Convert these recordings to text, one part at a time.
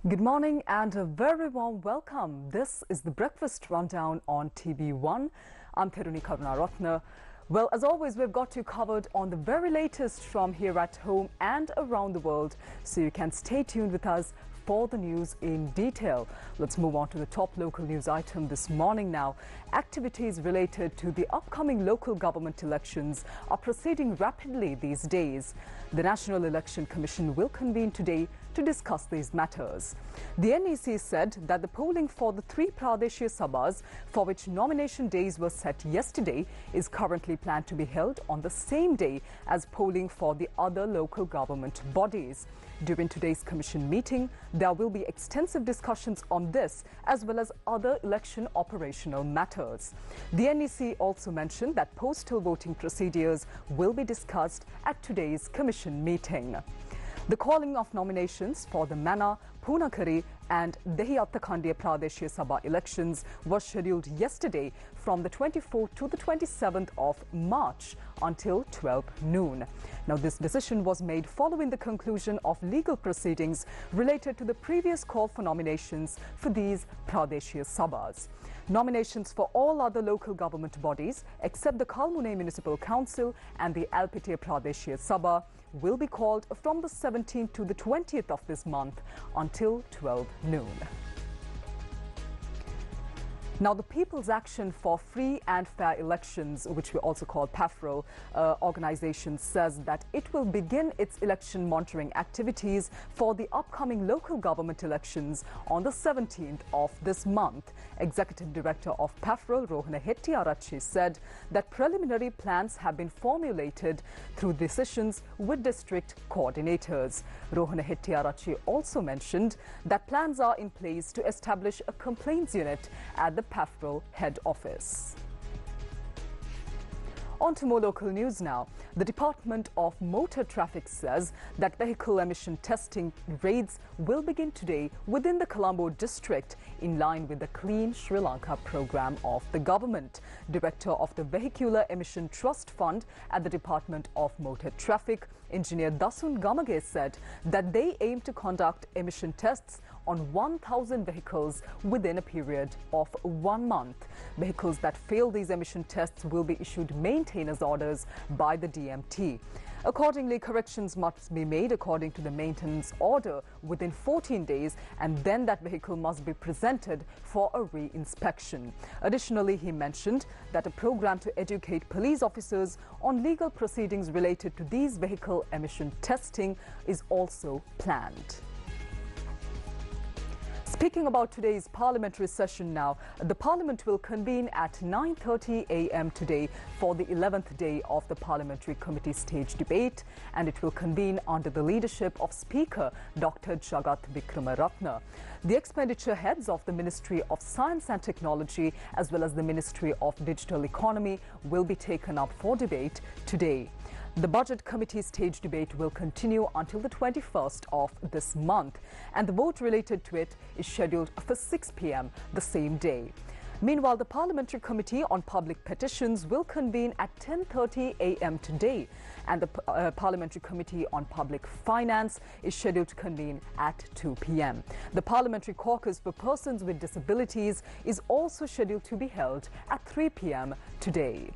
Good morning and a very warm welcome. This is the Breakfast Rundown on TV1. I'm Therunee Karunaratne. Well, as always, we've got you covered on the very latest from here at home and around the world, so you can stay tuned with us for the news in detail. Let's move on to the top local news item this morning now. Activities related to the upcoming local government elections are proceeding rapidly these days. The National Election Commission will convene today to discuss these matters. The NEC said that the polling for the 3 Pradeshia Sabhas, for which nomination days were set yesterday, is currently planned to be held on the same day as polling for the other local government bodies. During today's Commission meeting, there will be extensive discussions on this as well as other election operational matters. The NEC also mentioned that postal voting procedures will be discussed at today's Commission meeting. The calling of nominations for the Mana, Punakari and Dehiyattakhande Pradeshia Sabha elections was scheduled yesterday from the 24th to the 27th of March until 12 noon. Now, this decision was made following the conclusion of legal proceedings related to the previous call for nominations for these Pradeshia Sabhas. Nominations for all other local government bodies except the Kalmune Municipal Council and the Alpite Pradeshia Sabha will be called from the 17th to the 20th of this month until 12 noon. Now, the People's Action for Free and Fair Elections, which we also call PAFRO, organization says that it will begin its election monitoring activities for the upcoming local government elections on the 17th of this month. Executive Director of PAFRO, Rohana Hettiarachchi, said that preliminary plans have been formulated through decisions with district coordinators. Rohana Hettiarachchi also mentioned that plans are in place to establish a complaints unit at the PAFRO head office. On to more local news now. The Department of Motor Traffic says that vehicle emission testing raids will begin today within the Colombo district in line with the Clean Sri Lanka program of the government. Director of the Vehicular Emission Trust Fund at the Department of Motor Traffic, Engineer Dasun Gamage, said that they aim to conduct emission tests on 1,000 vehicles within a period of 1 month. Vehicles that fail these emission tests will be issued maintenance orders by the DMT. Accordingly, corrections must be made according to the maintenance order within 14 days, and then that vehicle must be presented for a re-inspection. Additionally, he mentioned that a program to educate police officers on legal proceedings related to these vehicle emission testing is also planned. Speaking about today's parliamentary session now, the Parliament will convene at 9:30 a.m. today for the 11th day of the Parliamentary Committee stage debate, and it will convene under the leadership of Speaker Dr. Jagat Vikramaratne. The expenditure heads of the Ministry of Science and Technology as well as the Ministry of Digital Economy will be taken up for debate today. The Budget Committee stage debate will continue until the 21st of this month, and the vote related to it is scheduled for 6 p.m. the same day. Meanwhile, the Parliamentary Committee on Public Petitions will convene at 10:30 a.m. today, and the Parliamentary Committee on Public Finance is scheduled to convene at 2 p.m. The Parliamentary Caucus for Persons with Disabilities is also scheduled to be held at 3 p.m. today.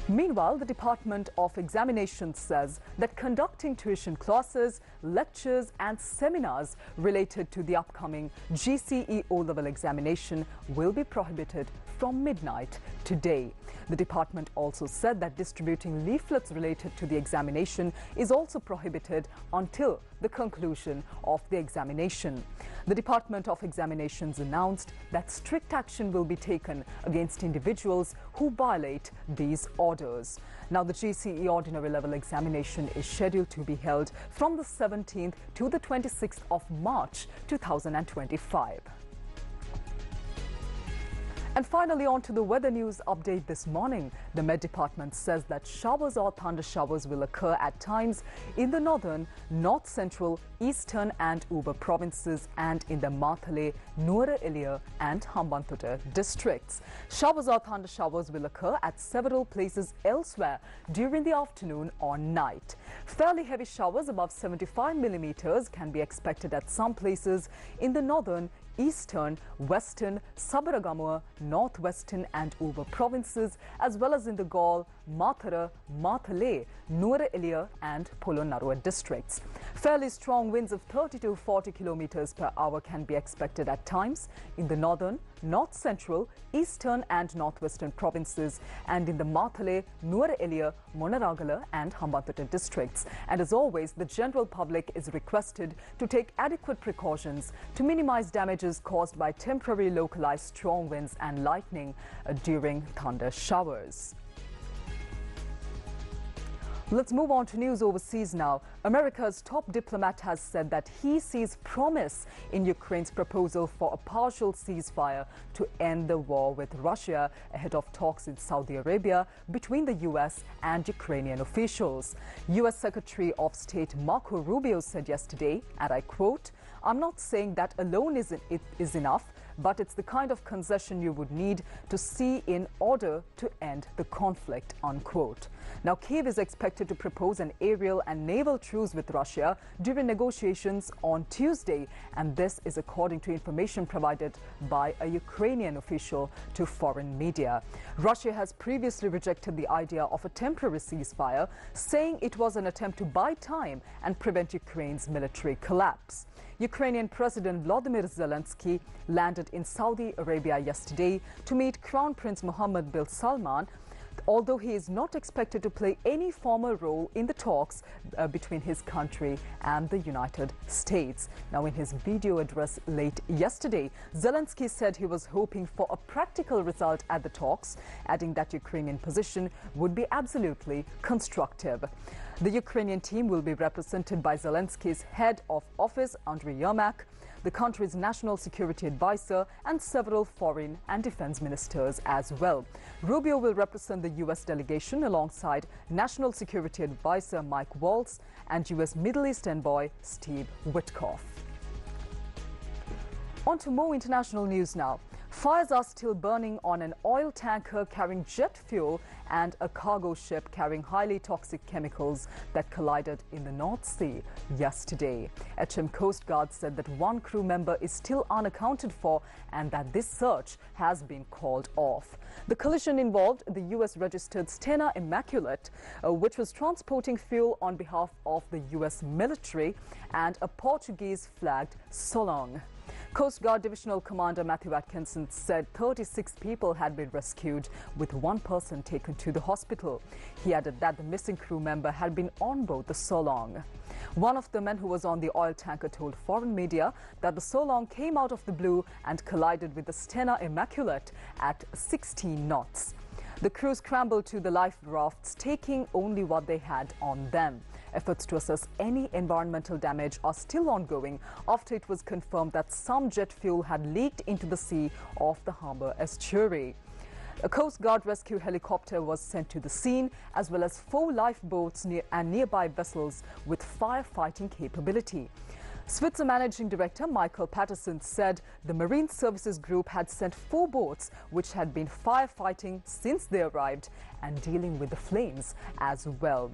Meanwhile, the Department of Examinations says that conducting tuition classes, lectures and seminars related to the upcoming GCE O-level examination will be prohibited from midnight today. The department also said that distributing leaflets related to the examination is also prohibited until the conclusion of the examination. The Department of Examinations announced that strict action will be taken against individuals who violate these orders. Now, the GCE Ordinary Level examination is scheduled to be held from the 17th to the 26th of March 2025. And finally, on to the weather news update this morning. The Met Department says that showers or thunder showers will occur at times in the northern, north central, eastern and Uba provinces and in the Mathale, Nuwara Eliya and Hambantota districts. Showers or thunder showers will occur at several places elsewhere during the afternoon or night. Fairly heavy showers above 75 millimeters can be expected at some places in the northern, eastern, western, Sabaragamuwa, northwestern and Uba provinces, as well as in the Gaul, Mathara, Mathale, Nuwara Eliya and Polonnaruwa districts. Fairly strong winds of 30 to 40 kilometers per hour can be expected at times in the northern, north central, eastern and northwestern provinces and in the Mathale, Nuwara Eliya, Monaragala and Hambantota districts. And as always, the general public is requested to take adequate precautions to minimize damages caused by temporary localized strong winds and lightning during thunder showers. Let's move on to news overseas now. America's top diplomat has said that he sees promise in Ukraine's proposal for a partial ceasefire to end the war with Russia ahead of talks in Saudi Arabia between the US and Ukrainian officials. US Secretary of State Marco Rubio said yesterday, and I quote, "I'm not saying that alone is enough, but it's the kind of concession you would need to see in order to end the conflict," unquote. Now, Kyiv is expected to propose an aerial and naval truce with Russia during negotiations on Tuesday, and this is according to information provided by a Ukrainian official to foreign media. Russia has previously rejected the idea of a temporary ceasefire, saying it was an attempt to buy time and prevent Ukraine's military collapse. Ukrainian President Volodymyr Zelensky landed in Saudi Arabia yesterday to meet Crown Prince Mohammed bin Salman, although he is not expected to play any formal role in the talks between his country and the United States. Now, in his video address late yesterday, Zelensky said he was hoping for a practical result at the talks, adding that Ukrainian position would be absolutely constructive. The Ukrainian team will be represented by Zelensky's head of office, Andriy Yermak, the country's national security advisor and several foreign and defense ministers as well. Rubio will represent the U.S. delegation alongside national security advisor Mike Waltz and U.S. Middle East envoy Steve Witkoff. On to more international news now. Fires are still burning on an oil tanker carrying jet fuel and a cargo ship carrying highly toxic chemicals that collided in the North Sea yesterday. HM Coast Guard said that one crew member is still unaccounted for and that this search has been called off. The collision involved the US-registered Stena Immaculate, which was transporting fuel on behalf of the US military, and a Portuguese-flagged Solong. Coast Guard Divisional Commander Matthew Atkinson said 36 people had been rescued, with one person taken to the hospital. He added that the missing crew member had been on board the Solong. One of the men who was on the oil tanker told foreign media that the Solong came out of the blue and collided with the Stena Immaculate at 16 knots. The crew scrambled to the life rafts, taking only what they had on them. Efforts to assess any environmental damage are still ongoing after it was confirmed that some jet fuel had leaked into the sea off the harbour estuary. A Coast Guard rescue helicopter was sent to the scene, as well as 4 lifeboats and nearby vessels with firefighting capability. Svitzer Managing Director Michael Patterson said the Marine Services Group had sent 4 boats which had been firefighting since they arrived and dealing with the flames as well.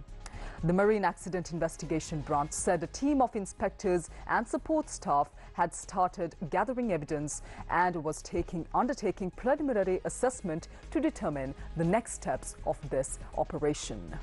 The Marine Accident Investigation Branch said a team of inspectors and support staff had started gathering evidence and was undertaking preliminary assessment to determine the next steps of this operation.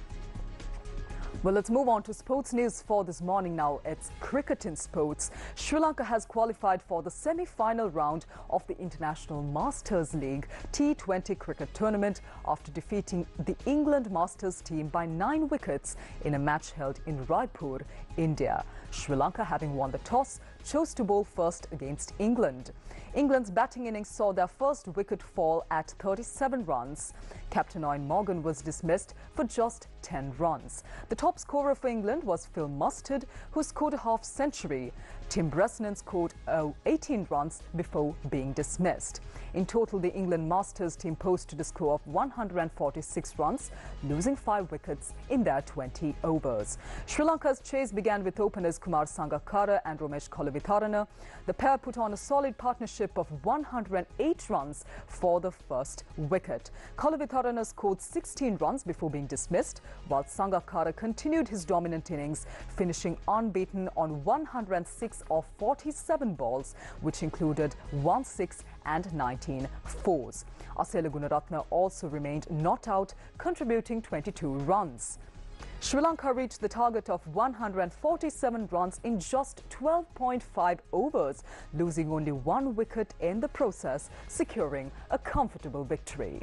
Well, let's move on to sports news for this morning now. It's cricket in sports. Sri Lanka has qualified for the semi-final round of the International Masters League T20 cricket tournament after defeating the England Masters team by 9 wickets in a match held in Raipur, India. Sri Lanka, having won the toss, chose to bowl first against England. England's batting innings saw their first wicket fall at 37 runs. Captain Eoin Morgan was dismissed for just 10 runs. The top scorer for England was Phil Mustard, who scored a half-century. Tim Bresnan scored 18 runs before being dismissed. In total, the England Masters team posted a score of 146 runs, losing 5 wickets in their 20 overs. Sri Lanka's chase began with openers Kumar Sangakkara and Romesh Kolavitharana. The pair put on a solid partnership of 108 runs for the first wicket. Kolavitharana scored 16 runs before being dismissed, while Sangakkara continued his dominant innings, finishing unbeaten on 106 of 47 balls, which included 1 6 and 19 fours. Therunee Karunaratne also remained not out, contributing 22 runs. Sri Lanka reached the target of 147 runs in just 12.5 overs, losing only 1 wicket in the process, securing a comfortable victory.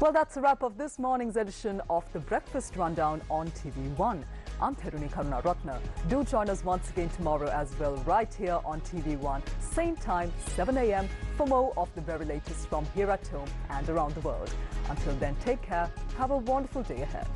Well, that's a wrap of this morning's edition of the Breakfast Rundown on TV1. I'm Therunee Karunaratne. Do join us once again tomorrow as well, right here on TV1, same time, 7 a.m. for more of the very latest from here at home and around the world. Until then, take care. Have a wonderful day ahead.